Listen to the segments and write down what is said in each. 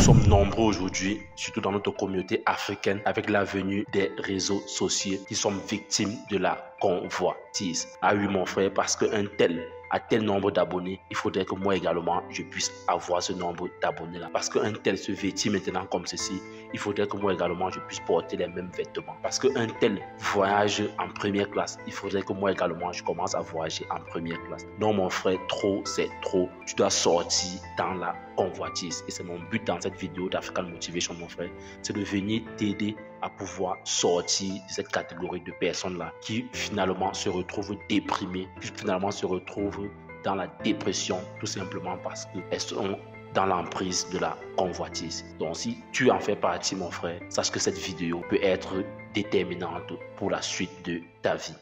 sommes nombreux aujourd'hui, surtout dans notre communauté africaine, avec la venue des réseaux sociaux, qui sommes victimes de la convoitise. Ah oui, mon frère, parce qu'un tel a tel nombre d'abonnés, il faudrait que moi également, je puisse avoir ce nombre d'abonnés-là. Parce qu'un tel se vêtit maintenant comme ceci, il faudrait que moi également, je puisse porter les mêmes vêtements. Parce qu'un tel voyage en première classe, il faudrait que moi également, je commence à voyager en première classe. Non, mon frère, trop, c'est trop. Tu dois sortir dans la convoitise. Et c'est mon but dans cette vidéo d'African Motivation, mon frère, c'est de venir t'aider à pouvoir sortir de cette catégorie de personnes-là qui finalement se retrouvent déprimées, qui finalement se retrouvent dans la dépression, tout simplement parce qu'elles sont dans l'emprise de la convoitise. Donc si tu en fais partie, mon frère, sache que cette vidéo peut être déterminante pour la suite de ta vie.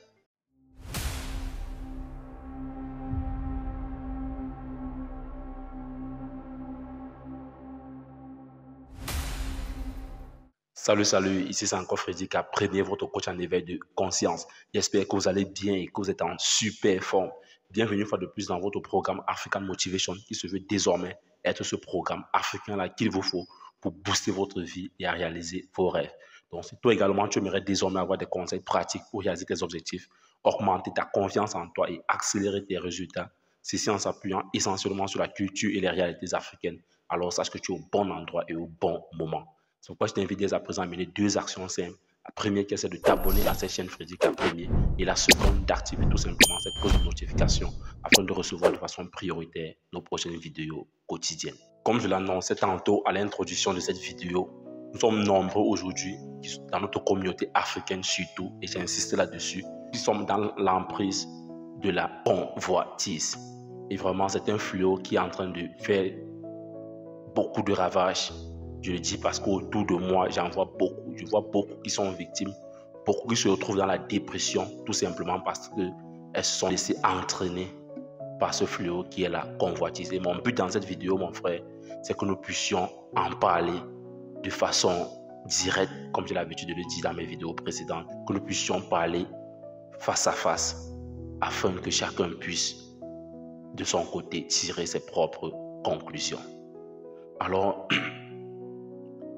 Salut, ici c'est encore Freddy K, premier votre coach en éveil de conscience. J'espère que vous allez bien et que vous êtes en super forme. Bienvenue une fois de plus dans votre programme African Motivation qui se veut désormais être ce programme africain-là qu'il vous faut pour booster votre vie et à réaliser vos rêves. Donc si toi également tu aimerais désormais avoir des conseils pratiques pour réaliser tes objectifs, augmenter ta confiance en toi et accélérer tes résultats, ceci en s'appuyant essentiellement sur la culture et les réalités africaines, alors sache que tu es au bon endroit et au bon moment. C'est pourquoi je t'invite dès à présent à mener deux actions simples. La première, c'est de t'abonner à cette chaîne Freddy K Premier. Et la seconde, d'activer tout simplement cette cloche de notification afin de recevoir de façon prioritaire nos prochaines vidéos quotidiennes. Comme je l'annonçais tantôt à l'introduction de cette vidéo, nous sommes nombreux aujourd'hui, dans notre communauté africaine surtout, et j'insiste là-dessus, qui sommes dans l'emprise de la convoitise. Et vraiment, c'est un fléau qui est en train de faire beaucoup de ravages. Je le dis parce qu'autour de moi, j'en vois beaucoup. Je vois beaucoup qui sont victimes, beaucoup qui se retrouvent dans la dépression, tout simplement parce qu'elles se sont laissées entraîner par ce fléau qui est la convoitise. Et mon but dans cette vidéo, mon frère, c'est que nous puissions en parler de façon directe, comme j'ai l'habitude de le dire dans mes vidéos précédentes, que nous puissions parler face à face, afin que chacun puisse, de son côté, tirer ses propres conclusions. Alors,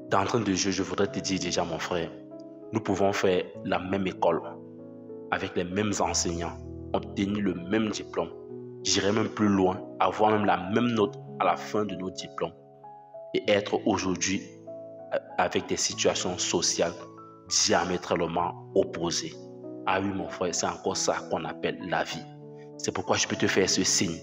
d'entrée de jeu, je voudrais te dire déjà, mon frère, nous pouvons faire la même école, avec les mêmes enseignants, obtenir le même diplôme, j'irai même plus loin, avoir même la même note à la fin de nos diplômes et être aujourd'hui avec des situations sociales diamétralement opposées. Ah oui, mon frère, c'est encore ça qu'on appelle la vie. C'est pourquoi je peux te faire ce signe.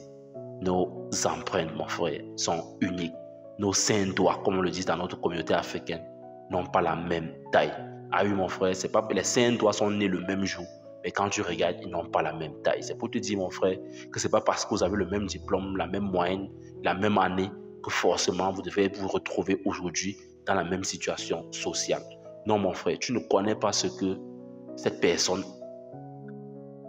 Nos empreintes, mon frère, sont uniques. Nos 5 doigts, comme on le dit dans notre communauté africaine, n'ont pas la même taille. Ah oui, mon frère, c'est pas les 5 doigts sont nés le même jour, mais quand tu regardes, ils n'ont pas la même taille. C'est pour te dire, mon frère, que c'est pas parce que vous avez le même diplôme, la même moyenne, la même année, que forcément vous devez vous retrouver aujourd'hui dans la même situation sociale. Non, mon frère, tu ne connais pas ce que cette personne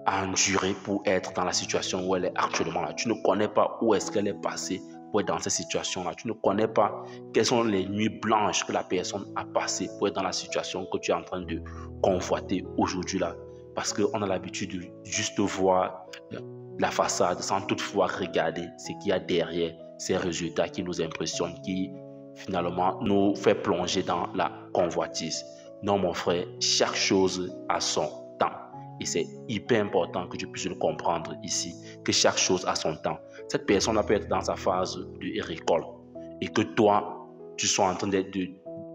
a enduré pour être dans la situation où elle est actuellement là. Tu ne connais pas où est-ce qu'elle est passée pour être dans cette situation-là. Tu ne connais pas quelles sont les nuits blanches que la personne a passées pour être dans la situation que tu es en train de convoiter aujourd'hui là. Parce qu'on a l'habitude de juste voir la façade sans toutefois regarder ce qu'il y a derrière ces résultats qui nous impressionnent, qui finalement nous fait plonger dans la convoitise. Non, mon frère, chaque chose a son temps. Et c'est hyper important que tu puisses le comprendre ici, que chaque chose a son temps. Cette personne peut être dans sa phase de récolte et que toi, tu sois en train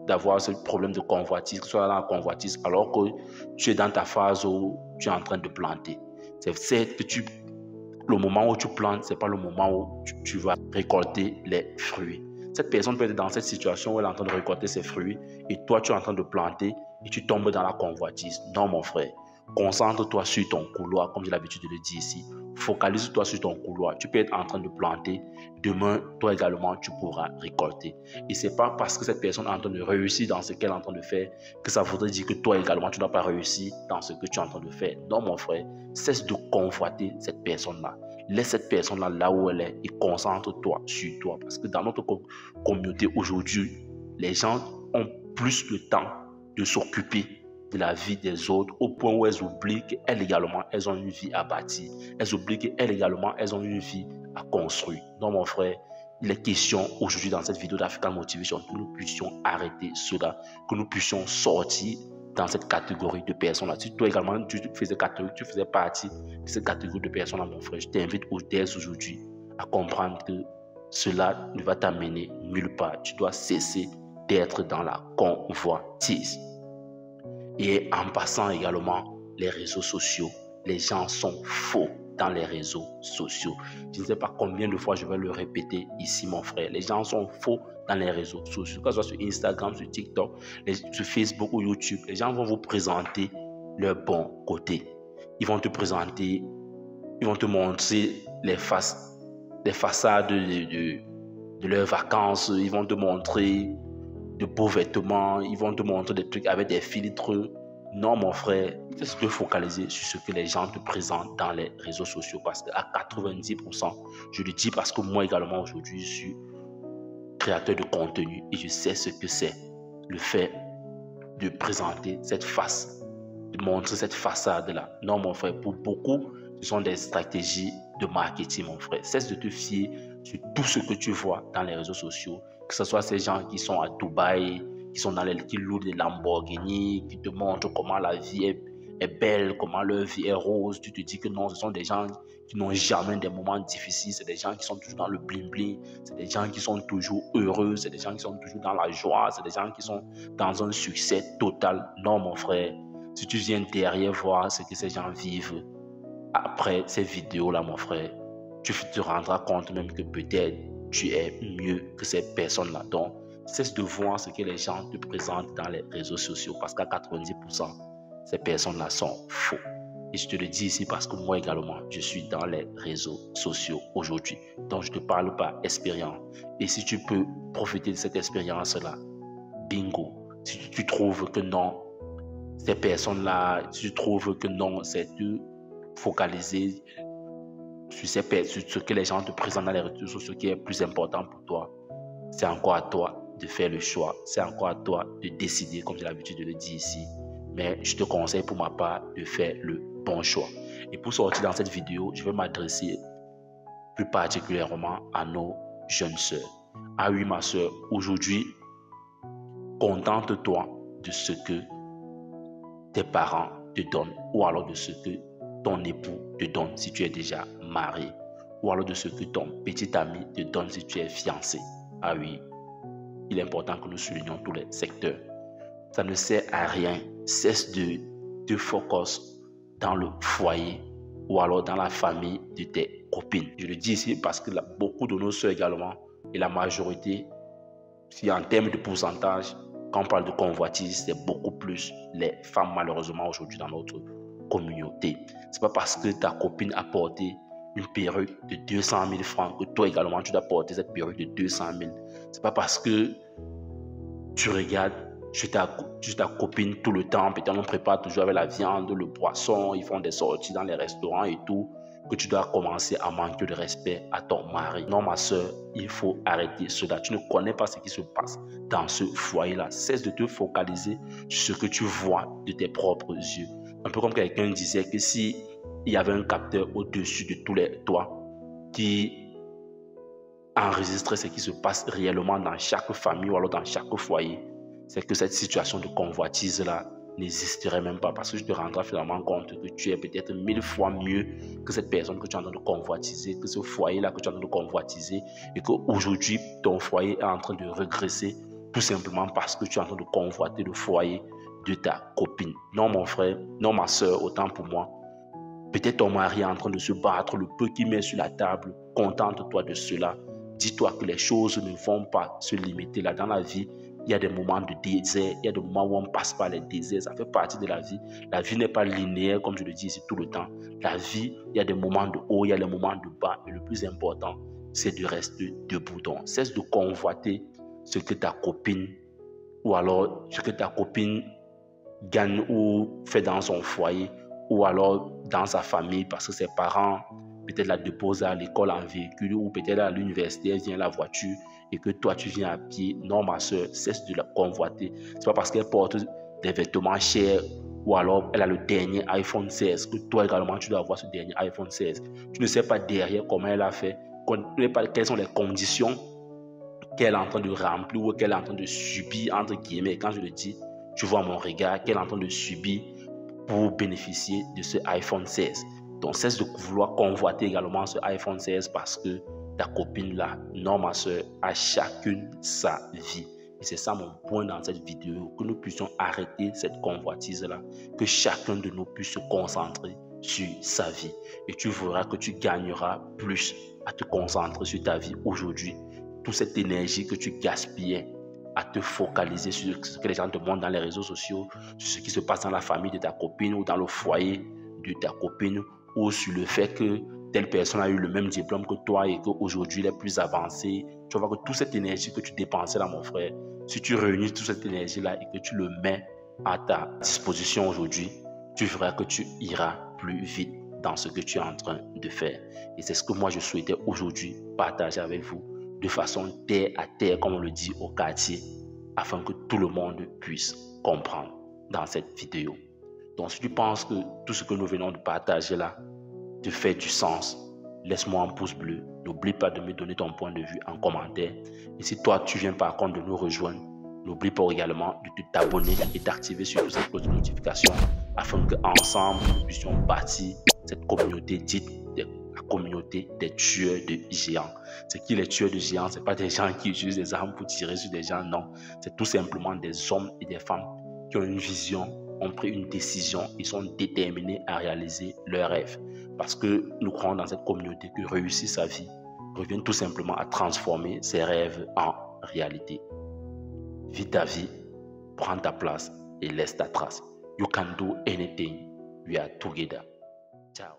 d'avoir ce problème de convoitise, que tu sois dans la convoitise alors que tu es dans ta phase où tu es en train de planter. C'est que le moment où tu plantes, ce n'est pas le moment où tu vas récolter les fruits. Cette personne peut être dans cette situation où elle est en train de récolter ses fruits et toi, tu es en train de planter et tu tombes dans la convoitise. Non, mon frère. Concentre-toi sur ton couloir, comme j'ai l'habitude de le dire ici. Focalise-toi sur ton couloir. Tu peux être en train de planter. Demain, toi également, tu pourras récolter. Et ce n'est pas parce que cette personne est en train de réussir dans ce qu'elle est en train de faire que ça voudrait dire que toi également, tu ne dois pas réussir dans ce que tu es en train de faire. Non, mon frère, cesse de convoiter cette personne-là. Laisse cette personne-là là où elle est et concentre-toi sur toi. Parce que dans notre communauté aujourd'hui, les gens ont plus le temps de s'occuper de la vie des autres au point où elles oublient qu'elles également, elles ont une vie à bâtir. Elles oublient qu'elles également, elles ont une vie à construire. Non, mon frère, il est question aujourd'hui dans cette vidéo d'African Motivation que nous puissions arrêter cela, que nous puissions sortir dans cette catégorie de personnes-là. Si toi également, tu faisais partie de cette catégorie de personnes-là, mon frère, je t'invite dès aujourd'hui à comprendre que cela ne va t'amener nulle part. Tu dois cesser d'être dans la convoitise. Et en passant également les réseaux sociaux, les gens sont faux dans les réseaux sociaux. Je ne sais pas combien de fois je vais le répéter ici, mon frère. Les gens sont faux dans les réseaux sociaux, que ce soit sur Instagram, sur TikTok, sur Facebook ou YouTube. Les gens vont vous présenter leur bon côté. Ils vont te présenter, ils vont te montrer les façades de leurs vacances. Ils vont te montrer de beaux vêtements. Ils vont te montrer des trucs avec des filtres. Non, mon frère, c'est de te focaliser sur ce que les gens te présentent dans les réseaux sociaux. Parce qu'à 90%, je le dis parce que moi également aujourd'hui, je suis créateur de contenu et je sais ce que c'est le fait de présenter cette face, de montrer cette façade-là. Non, mon frère, pour beaucoup, ce sont des stratégies de marketing, mon frère. Cesse de te fier sur tout ce que tu vois dans les réseaux sociaux, que ce soit ces gens qui sont à Dubaï, qui louent des Lamborghini, qui te montrent comment la vie est belle, comment leur vie est rose. Tu te dis que non, ce sont des gens qui n'ont jamais des moments difficiles, c'est des gens qui sont toujours dans le bling-bling, c'est des gens qui sont toujours heureux, c'est des gens qui sont toujours dans la joie, c'est des gens qui sont dans un succès total. Non, mon frère, si tu viens derrière voir ce que ces gens vivent après ces vidéos-là, mon frère, tu te rendras compte même que peut-être tu es mieux que ces personnes-là. Donc, cesse de voir ce que les gens te présentent dans les réseaux sociaux parce qu'à 90%, ces personnes-là sont faux. Et je te le dis ici parce que moi également, je suis dans les réseaux sociaux aujourd'hui. Donc, je ne te parle pas expérience. Et si tu peux profiter de cette expérience-là, bingo. Si tu trouves que non, ces personnes-là, si tu trouves que non, c'est de focaliser sur ce que les gens te présentent dans les réseaux sociaux qui est plus important pour toi, c'est encore à toi de faire le choix. C'est encore à toi de décider, comme j'ai l'habitude de le dire ici. Mais je te conseille pour ma part de faire le bon choix. Et pour sortir dans cette vidéo, je vais m'adresser plus particulièrement à nos jeunes sœurs. Ah oui, ma sœur, aujourd'hui, contente-toi de ce que tes parents te donnent ou alors de ce que ton époux te donne si tu es déjà marié ou alors de ce que ton petit ami te donne si tu es fiancé. Ah oui, il est important que nous soulignions tous les secteurs. Ça ne sert à rien. Cesse de te focus dans le foyer ou alors dans la famille de tes copines. Je le dis ici parce que beaucoup de nos soeurs également, et la majorité, si en termes de pourcentage, quand on parle de convoitise, c'est beaucoup plus les femmes malheureusement aujourd'hui dans notre communauté. C'est pas parce que ta copine a porté une perruque de 200 000 francs que toi également tu dois porter cette perruque de 200 000. C'est pas parce que tu regardes chez ta copine tout le temps, peut-être on prépare toujours avec la viande, le poisson, ils font des sorties dans les restaurants et tout, que tu dois commencer à manquer de respect à ton mari. Non, ma soeur, il faut arrêter cela. Tu ne connais pas ce qui se passe dans ce foyer-là. Cesse de te focaliser sur ce que tu vois de tes propres yeux. Un peu comme quelqu'un disait que si il y avait un capteur au-dessus de tous les toits qui enregistrait ce qui se passe réellement dans chaque famille ou alors dans chaque foyer, c'est que cette situation de convoitise-là n'existerait même pas parce que je te rendrai finalement compte que tu es peut-être 1000 fois mieux que cette personne que tu es en train de convoitiser, que ce foyer-là que tu es en train de convoitiser et qu'aujourd'hui, ton foyer est en train de régresser tout simplement parce que tu es en train de convoiter le foyer de ta copine. Non, mon frère, non, ma soeur, autant pour moi. Peut-être ton mari est en train de se battre, le peu qu'il met sur la table, contente-toi de cela. Dis-toi que les choses ne vont pas se limiter là dans la vie. Il y a des moments de désert, il y a des moments où on passe par les déserts, ça fait partie de la vie. La vie n'est pas linéaire comme je le dis ici tout le temps. La vie, il y a des moments de haut, il y a des moments de bas. Et le plus important, c'est de rester debout. Donc, cesse de convoiter ce que ta copine ou alors ce que ta copine gagne ou fait dans son foyer ou alors dans sa famille parce que ses parents peut-être la déposent à l'école en véhicule ou peut-être à l'université, elle vient la voiture et que toi tu viens à pied. Non, ma soeur, cesse de la convoiter. C'est pas parce qu'elle porte des vêtements chers ou alors elle a le dernier iPhone 16 que toi également tu dois avoir ce dernier iPhone 16. Tu ne sais pas derrière comment elle a fait, quelles sont les conditions qu'elle est en train de remplir ou qu'elle est en train de subir, entre guillemets. Quand je le dis, tu vois mon regard, qu'elle est en train de subir pour bénéficier de ce iPhone 16. Donc, cesse de vouloir convoiter également ce iPhone 16 parce que ta copine là, non ma soeur, a chacune sa vie. Et c'est ça mon point dans cette vidéo, que nous puissions arrêter cette convoitise là, que chacun de nous puisse se concentrer sur sa vie. Et tu verras que tu gagneras plus à te concentrer sur ta vie aujourd'hui. Toute cette énergie que tu gaspillais à te focaliser sur ce que les gens te montrent dans les réseaux sociaux, sur ce qui se passe dans la famille de ta copine ou dans le foyer de ta copine, ou sur le fait que telle personne a eu le même diplôme que toi et qu'aujourd'hui il est plus avancé. Tu vas voir que toute cette énergie que tu dépensais là, mon frère, si tu réunis toute cette énergie là et que tu le mets à ta disposition aujourd'hui, tu verras que tu iras plus vite dans ce que tu es en train de faire. Et c'est ce que moi je souhaitais aujourd'hui partager avec vous de façon terre à terre, comme on le dit au quartier, afin que tout le monde puisse comprendre dans cette vidéo. Donc si tu penses que tout ce que nous venons de partager là te fait du sens, laisse-moi un pouce bleu. N'oublie pas de me donner ton point de vue en commentaire. Et si toi tu viens par contre de nous rejoindre, n'oublie pas également de t'abonner et d'activer surtout cette cloche de notification afin qu'ensemble nous puissions bâtir cette communauté dite la communauté des tueurs de géants. C'est qui les tueurs de géants? Ce n'est pas des gens qui utilisent des armes pour tirer sur des gens, non. C'est tout simplement des hommes et des femmes qui ont une vision, ont pris une décision, ils sont déterminés à réaliser leurs rêves. Parce que nous croyons dans cette communauté que réussir sa vie revient tout simplement à transformer ses rêves en réalité. Vis ta vie, prends ta place et laisse ta trace. You can do anything. We are together. Ciao.